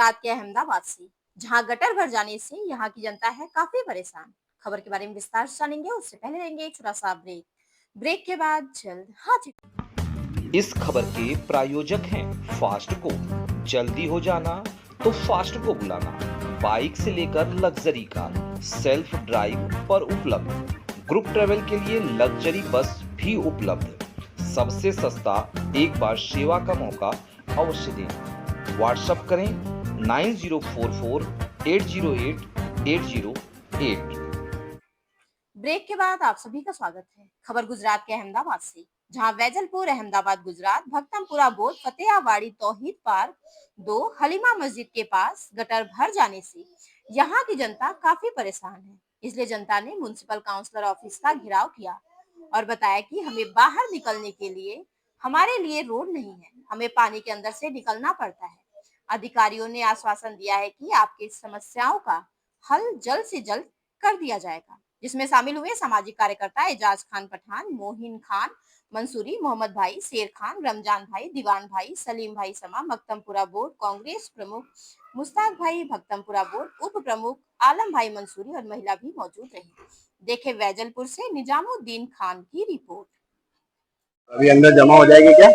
गुजरात के अहमदाबाद से, जहां गटर भर जाने से यहां की जनता है काफी परेशान। खबर के बारे में विस्तार से जानेंगे, उससे पहले लेंगे एक छोटा सा ब्रेक के बाद जल्द हाजिर। इस खबर के प्रायोजक हैं फास्टको। जल्दी हो जाना तो फास्टको बुलाना। बाइक से लेकर लग्जरी कार सेल्फ ड्राइव पर उपलब्ध। ग्रुप ट्रेवल के लिए लग्जरी बस भी उपलब्ध। सबसे सस्ता एक बार सेवा का मौका अवश्य दें। व्हाट्सएप करें 9044808808। ब्रेक के बाद आप सभी का स्वागत है। खबर गुजरात के अहमदाबाद से, जहां वैजलपुर अहमदाबाद गुजरात भक्तमपुरा बोर्ड फतेहावाड़ी तौहीद पार्क 2 हलीमा मस्जिद के पास गटर भर जाने से यहां की जनता काफी परेशान है। इसलिए जनता ने म्युनिसिपल काउंसिलर ऑफिस का घेराव किया और बताया कि हमें बाहर निकलने के लिए हमारे लिए रोड नहीं है, हमें पानी के अंदर से निकलना पड़ता है। अधिकारियों ने आश्वासन दिया है कि आपकी समस्याओं का हल जल्द से जल्द कर दिया जाएगा, जिसमें शामिल हुए सामाजिक कार्यकर्ता एजाज खान पठान, मोहिन खान मंसूरी, मोहम्मद भाई, शेर खान, रमजान भाई, दीवान भाई, सलीम भाई समा, भक्तमपुरा बोर्ड कांग्रेस प्रमुख मुस्ताक भाई, भक्तमपुरा बोर्ड उप प्रमुख आलम भाई मंसूरी और महिला भी मौजूद रही। देखे वैजलपुर से निजामुद्दीन खान की रिपोर्ट। अभी अंदर जमा हो जाएगी क्या?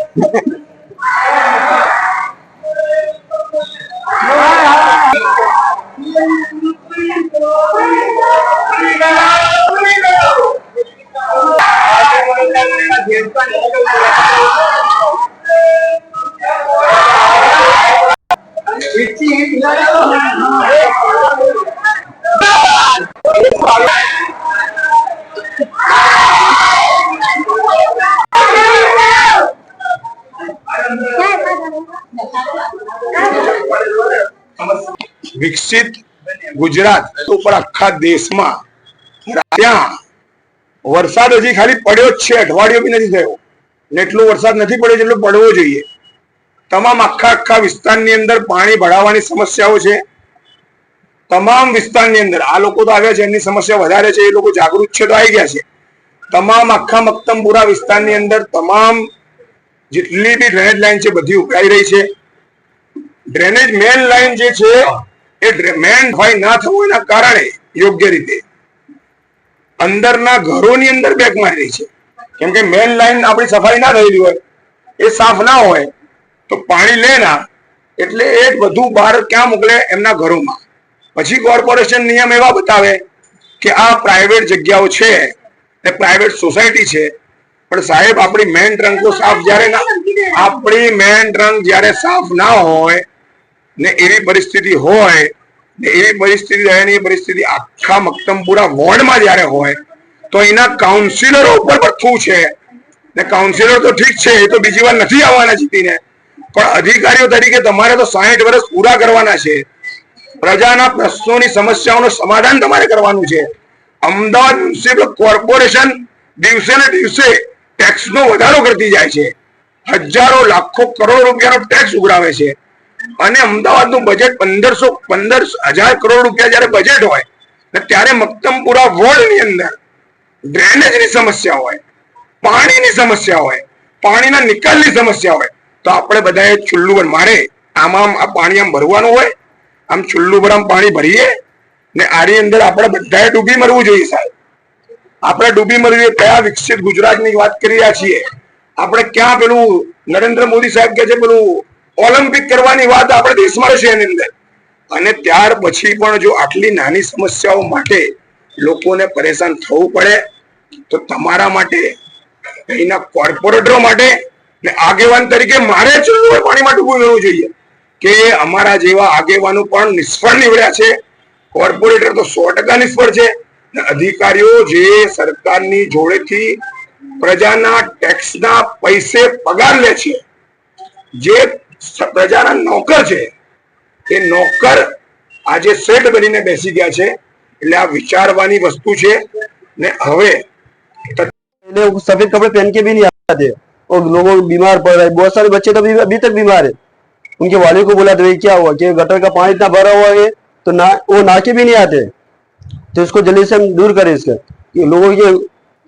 વિકસિત ગુજરાત ઉપર આખા દેશમાં ત્યાં વરસાદ હજી ખાલી પડ્યો જ છે, અઠવાડિયો બી નથી થયો ને એટલો વરસાદ નથી પડ્યો જેટલો પડવો જોઈએ। તમામ આખા વિસ્તારની અંદર પાણી ભરાવાની સમસ્યાઓ છે। તમામ વિસ્તારની અંદર આ લોકો તો આવ્યા છે, એમની સમસ્યા વધારે છે, એ લોકો જાગૃત છે તો આવી ગયા છે। તમામ આખા મક્તમપુરા વિસ્તારની અંદર તમામ જેટલી બી ડ્રેનેજ લાઈન છે બધી ઉભરાઈ રહી છે। ડ્રેનેજ મેન લાઈન જે છે એ મેન સફાઈ ના થવું એના કારણે યોગ્ય રીતે અંદરના ઘરોની અંદર બેક મારી રહી છે, કેમ કે મેન લાઈન આપણી સફાઈ ના થયેલી હોય, એ સાફ ના હોય તો પાણી લે ના એટલે એ બધું બહાર ક્યાં મોકલે? એમના ઘરોમાં। પછી કોર્પોરેશન નિયમ એવા બતાવે કે આ પ્રાઇવેટ જગ્યાઓ છે એ પ્રાઇવેટ સોસાયટી છે, પણ સાહેબ આપણી મેન ટ્રંક તો સાફ જ્યારે ના, આપણી મેન ટ્રંક જ્યારે સાફ ના હોય ને એવી પરિસ્થિતિ હોય ને એવી પરિસ્થિતિ આખા મક્તમપુરા વોર્ડમાં જ્યારે હોય તો એના કાઉન્સિલરો ઉપર બધું છે ને કાઉન્સિલર તો ઠીક છે, એ તો બીજી વાર નથી આવવાના જીતીને, પણ અધિકારીઓ તરીકે તમારે તો 60 વર્ષ પૂરા કરવાના છે। પ્રજાના પ્રશ્નોની સમસ્યાઓનું સમાધાન તમારે કરવાનું છે। અમદાવાદ મ્યુનિસિપલ કોર્પોરેશન દિવસે ને દિવસે ટેક્સનો વધારો કરતી જાય છે, હજારો લાખો કરોડ રૂપિયાનો ટેક્સ ઉઘરાવે છે અને અમદાવાદનું બજેટ 15,000 કરોડ રૂપિયા જ્યારે બજેટ હોય ને ત્યારે મક્તમપુરા વોર્ડની અંદર ડ્રેનેજની સમસ્યા હોય, પાણીની સમસ્યા હોય, પાણીના નિકાલની સમસ્યા હોય તો આપણે બધાએ ચુલ્લુ પર મારે આમ આ પાણી આમ ભરવાનું હોય, આમ ચુલ્લુ પર આમ પાણી ભરીએ ને આની અંદર આપણે બધાએ ડૂબી મરવું જોઈએ સાહેબ। આપણે ડૂબી મરવી કયા વિકસિત ગુજરાતની વાત કરી રહ્યા છીએ આપણે? ક્યાં પેલું નરેન્દ્ર મોદી સાહેબ કે છે પેલું ઓલિમ્પિક કરવાની વાત આપણે દેશમાં છે એની અંદર, અને ત્યાર પછી પણ જો આટલી નાની સમસ્યાઓ માટે લોકોને પરેશાન થવું પડે તો તમારા માટે, અહીંના કોર્પોરેટરો માટે ને આગેવાન તરીકે મારે ચૂલ્લું પાણીમાં ડૂબવું રહેવું જોઈએ કે અમારા જેવા આગેવાનો પણ નિષ્ફળ નીવડ્યા છે। કોર્પોરેટર તો 100% નિષ્ફળ છે। અધિકારીઓ જે સરકારની જોડેથી પ્રજાના ટેક્સના પૈસે પગાર લે છે, જે પ્રજાના નોકર છે, એ નોકર આજે સેટ બનીને બેસી ગયા છે। એટલે આ વિચારવાની વસ્તુ છે ને હવે सफेद कपड़े पहन के भी नहीं आते और लोगों बीमार पड़ रहे हैं। बहुत सारे बच्चे तो अभी तक बीमार है। उनके वालिद को बोला तो भाई क्या हुआ कि गटर का पानी इतना भरा हुआ है तो ना वो नाके भी नहीं आते, तो इसको जल्दी से हम दूर करें। इसका लोगों के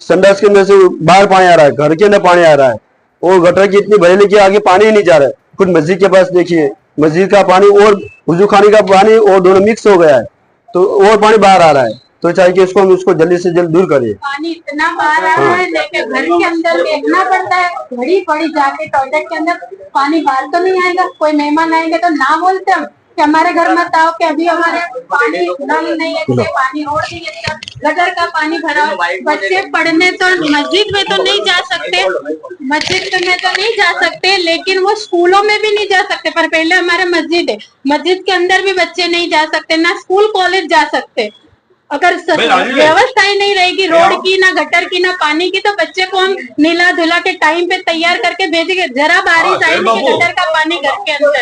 संडास के अंदर से बाहर पानी आ रहा है, घर के अंदर पानी आ रहा है, और गटर की इतनी भरेली कि आगे पानी ही नहीं जा रहा है। कुछ मस्जिद के पास देखिए मस्जिद का पानी और वजू खाने का पानी और दोनों मिक्स हो गया है, तो और पानी बाहर आ रहा है। तो चाहिए कि हम उसको जल्दी से जल्द दूर करें। पानी इतना बाहर आ रहा है, लेके घर के अंदर देखना पड़ता है, घड़ी पड़ी जाके टॉयलेट के अंदर पानी बाहर तो नहीं आएगा। कोई मेहमान आएंगे तो ना बोलते हम कि हमारे घर मत आओ, कि अभी हमारे पानी नल नहीं है, कि पानी रोड नहीं है, गटर का पानी भरा हो। बच्चे पढ़ने तो मस्जिद में तो नहीं जा सकते, मस्जिद में तो नहीं जा सकते, लेकिन वो स्कूलों में भी नहीं जा सकते। पर पहले हमारे मस्जिद है, मस्जिद के अंदर भी बच्चे नहीं जा सकते, ना स्कूल कॉलेज जा सकते। अगर व्यवस्थाएं नहीं रहेगी रोड की, ना गटर की, ना पानी की, तो बच्चे को हम नीला धुला के टाइम पे तैयार करके भेजेंगे। जरा बारिश आएगी कि गटर का पानी घर के अंदर,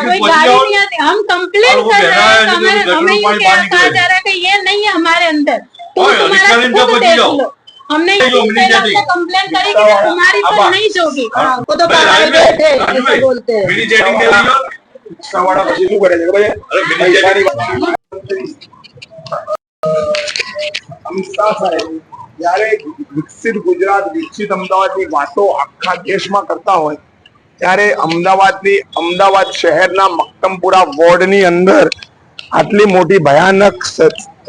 कोई गाड़ी नहीं आती। हम कंप्लेन कर रहे हैं, हमें ये कहा जा रहा है कि ये नहीं है हमारे अंदर, तो तुम्हारा खुद देख लो। हमने कंप्लेन करी कि तुम्हारी तो नहीं जोगी, वो तो बोलते જ્યારે વિકસિત ગુજરાત વિકસિત અમદાવાદની વાતો આખા દેશમાં કરતા હોય ત્યારે અમદાવાદ શહેરના મક્તમપુરા વોર્ડની અંદર આટલી મોટી ભયાનક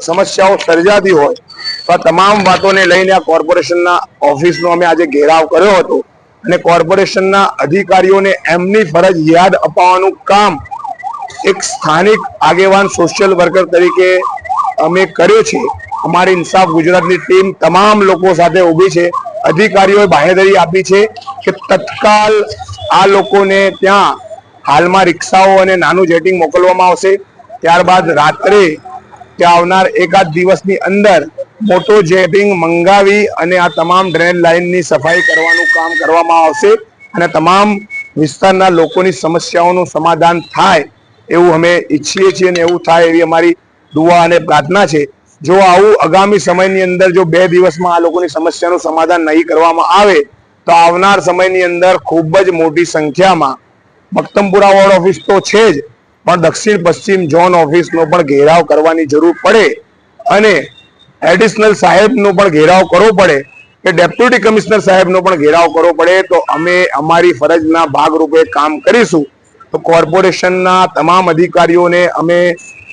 સમસ્યાઓ સર્જાતી હોય તો આ તમામ વાતોને લઈને આ કોર્પોરેશનના ઓફિસનો અમે આજે ઘેરાવ કર્યો હતો અને કોર્પોરેશનના અધિકારીઓને એમની ફરજ યાદ અપાવવાનું કામ એક સ્થાનિક આગેવાન સોશિયલ વર્કર તરીકે અમે કર્યો છે। અમારી ઇન્સાફ ગુજરાતની ટીમ તમામ લોકો સાથે ઊભી છે, અધિકારીઓએ બાહેધરી આપી છે કે તત્કાલ આ લોકોને ત્યાં હાલમાં રિક્ષાઓ અને નાનું જેટિંગ મોકલવામાં આવશે। ત્યારબાદ રાત્રે ત્યાં આવનાર એકાદ દિવસની અંદર મોટો જેટિંગ મંગાવી અને આ તમામ ડ્રેન લાઇનની સફાઈ કરવાનું કામ કરવામાં આવશે અને તમામ વિસ્તારના લોકોની સમસ્યાઓનું સમાધાન થાય એવું અમે ઈચ્છીએ છીએ અને એવું થાય એવી અમારી દુઆ અને પ્રાર્થના છે। જો આવું આગામી સમયની અંદર જો 2 દિવસમાં આ લોકોની સમસ્યાનું સમાધાન નહીં કરવામાં આવે તો આવનાર સમયની અંદર ખૂબ જ મોટી સંખ્યામાં મક્તમપુરા વોર્ડ ઓફિસ તો છે જ, પણ દક્ષિણ પશ્ચિમ ઝોન ઓફિસનો પણ ઘેરાવ કરવાની જરૂર પડે અને એડિશનલ સાહેબનો પણ ઘેરાવ કરવો પડે કે ડેપ્યુટી કમિશનર સાહેબનો પણ ઘેરાવ કરવો પડે તો અમે અમારી ફરજના ભાગરૂપે કામ કરીશું। તો કોર્પોરેશનના તમામ અધિકારીઓને અમે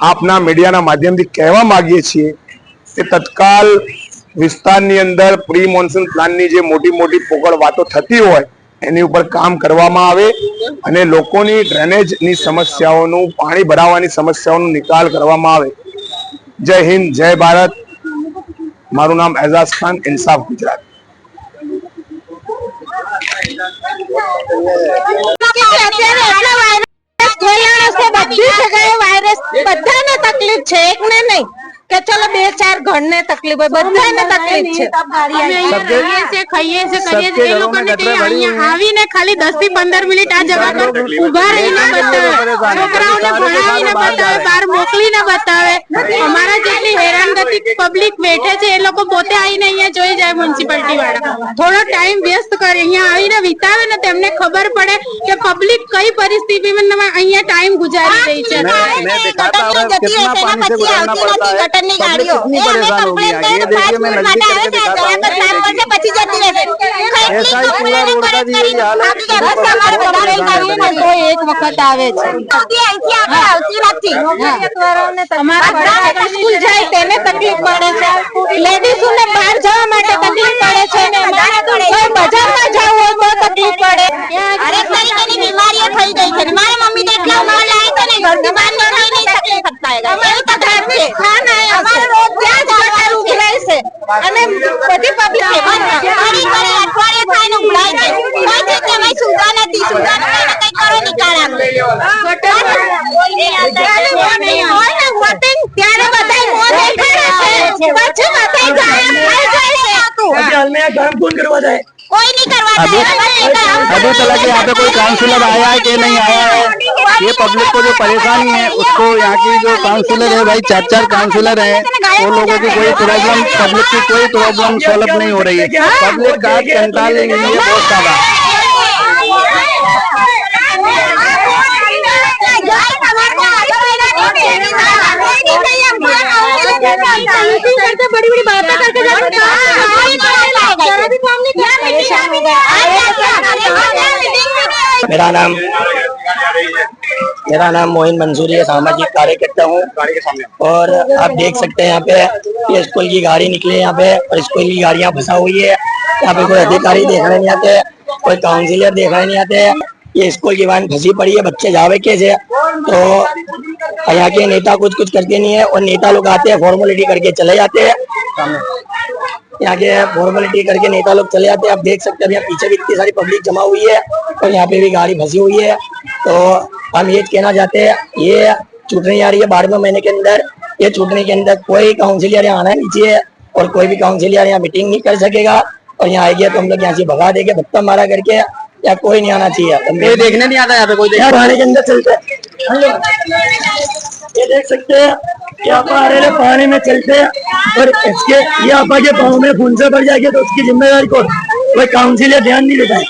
આપના મીડિયાના માધ્યમથી કહેવા માંગીએ છીએ કે તત્કાલ વિસ્તારની અંદર પ્રી મોન્સૂન પ્લાનની જે મોટી મોટી પોકળ વાતો થતી હોય એની ઉપર કામ કરવામાં આવે અને લોકોની ડ્રેનેજની સમસ્યાઓનું, પાણી ભરાવાની સમસ્યાઓનો નિકાલ કરવામાં આવે। જય હિન્દ, જય ભારત। મારું નામ એઝાઝ ખાન, ઇન્સાફ ગુજરાત। બધાને તકલીફ છે, એકને નહીં કે ચલો 2-4 ઘરને તકલીફ હોય, બધાને તકલીફ છે। ખાઈએ છે કરીએ છે, એ લોકોને અહીંયા આવીને ખાલી 10 થી 15 મિનિટ આ જગા પર ઉભા રહીને બતાવે, છોકરાઓને ભણાવીને બતાવે, બહાર મોકલીને બતાવે। અમારા જેટલી હેરાનગતિ પબ્લિક બેઠે છે એ લોકો પોતે આવીને અહીંયા જોઈ જાય, મ્યુનિસિપાલિટી વાળા થોડો ટાઈમ વ્યસ્ત કરે, અહીંયા આવીને વિતાવે ને તેમને ખબર પડે કે પબ્લિક કઈ પરિસ્થિતિમાં અહીંયા ટાઈમ ગુજારી રહી છે। ગટરની ગાડીઓ એ અમે કમ્પ્લેન કરીએ તો 5 મિનિટ માટે આવે છે, ત્યાં પર 7 વર્ષે પછી જતી રહેશે। ऐसा ही पूरा रोड का भी यही हाल है। અમારે વધારે ગાડીઓ તો એક વખત આવે છે, અહીંથી આપણે આવતી નથી। અમારા સ્કૂલ જાય તેને તકલીફ પડે છે, લેડીઝોને બહાર જવા માટે તકલીફ પડે છે, કોઈ બજારમાં જવું હોય તો તકલીફ પડે। અરે તરીકેની બીમારીઓ થઈ ગઈ છે, મારા મમ્મી તો એટલા ઉંમર લાગે છે ને ઘરની બહાર નીકળી નહીં શકતી હતા, એવું તકલીફ છે। અમારે રોજ ત્યાં જ ગટર ઉભરાય છે અને બધી પબ્લિક અઠવાડિયે થાય ને ઉભરાય છે, કોઈ જગ્યાએ સુધા નથી, સુધા કઈ કરો નિકાલ આપો। હોય ને વોટિંગ ત્યારે બધા મોં દેખાડે છે, પછી બધા ગાયબ થઈ જાય છે। कोई नहीं करवाता है। अभी तक यहाँ पे कोई काउंसलर आया है कि नहीं आया है? ये पब्लिक को जो परेशानी है उसको यहाँ की जो काउंसलर है भाई, 4 काउंसलर है, वो लोगों की कोई प्रॉब्लम, पब्लिक की कोई प्रॉब्लम सॉल्व नहीं हो रही है। पब्लिक का कंटाले के लिए बहुत सारा बड़ी बड़ी बातें करके मेरा नाम मोइन मंसूरी है, सामाजिक कार्यकर्ता हूँ। और आप देख सकते हैं यहाँ पे ये स्कूल की गाड़ी निकली है यहाँ पे, और स्कूल की गाड़ियाँ फंसा हुई है। यहाँ पे कोई अधिकारी देखने नहीं आते, कोई काउंसिलर देखने नहीं आते। ये स्कूल की वैन फंसी पड़ी है, बच्चे जावे कैसे? तो यहाँ के नेता कुछ करते नहीं है, और नेता लोग आते हैं फॉर्मेलिटी करके चले जाते हैं। यहाँ के फॉर्मेलिटी करके नेता लोग चले जाते हैं। आप देख सकते हैं यहाँ पीछे भी इतनी सारी पब्लिक जमा हुई है, और यहाँ पे भी गाड़ी फंसी हुई है। तो हम ये कहना चाहते हैं, ये चुटनी आ रही है 12वें महीने के अंदर, ये चुटनी के अंदर कोई काउंसिलर यहाँ आना नहीं चाहिए, और कोई भी काउंसिलर यहाँ मीटिंग नहीं कर सकेगा। और यहाँ आएगी तो हम लोग यहाँ से भगा देंगे, धक्का मारा करके। या कोई नहीं आना चाहिए, कोई देखने नहीं आता यहाँ पे, कोई पानी के अंदर चलते हैं। ये देख सकते हैं यहाँ पर आ रहे पानी में चलते हैं, और इसके ये आपा के पाँव में खून से भर जाएगी तो उसकी जिम्मेदारी को कोई काउंसिलर ध्यान नहीं देता है।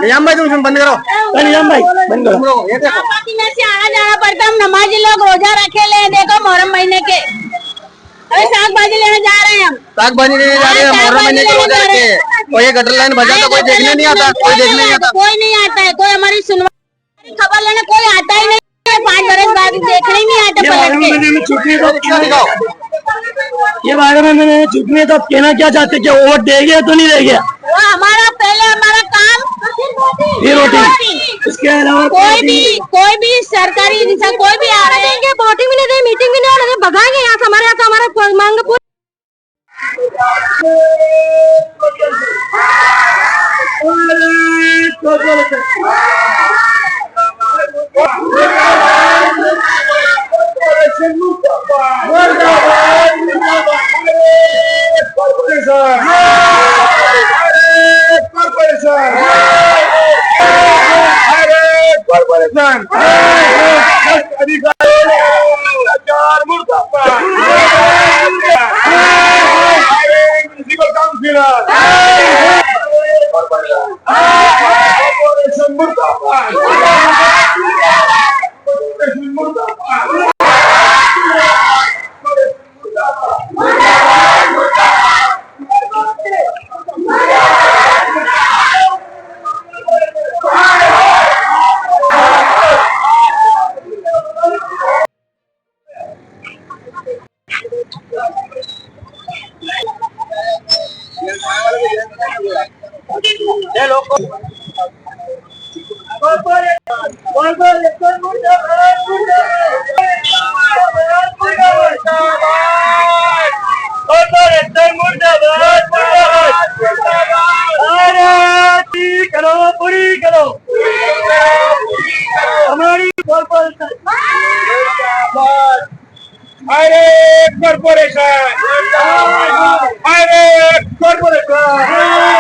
निजाम भाई तुम बंद करो, निजाम भाई बंद करो। में से आना जाना पड़ता, हम नमाजी लोग रोजा रखे ले, देखो मुहर्रम महीने के अरे साग भाजी लेने जा रहे हैं, हम साग भाजी लेने जा रहे हैं मुहर्रम महीने के रोजा रखे। और ये गटर लाइन बजा तो कोई देखने नहीं आता, कोई देखने नहीं आता, कोई नहीं आता है, कोई हमारी सुनवाई खबर लेने कोई आता ही नहीं है। 5 बरस बाद देखने ही नहीं आता पलट के। ये बारे में मैंने चुटनी तो कहना क्या चाहते कि वोट देंगे तो नहीं देंगे, वो हमारा पहले हमारा काम फिर वोटिंग। इसके अलावा कोई भी सरकारी कोई भी आ रहे हैं, वोटिंग भी नहीं दे, मीटिंग भी नहीं हो रही, भगाएंगे यहाँ से। हमारे यहाँ तो हमारा मांग पूरी। पूरी करो हमारी कॉर्पोरेशन, कॉर्पोरेशन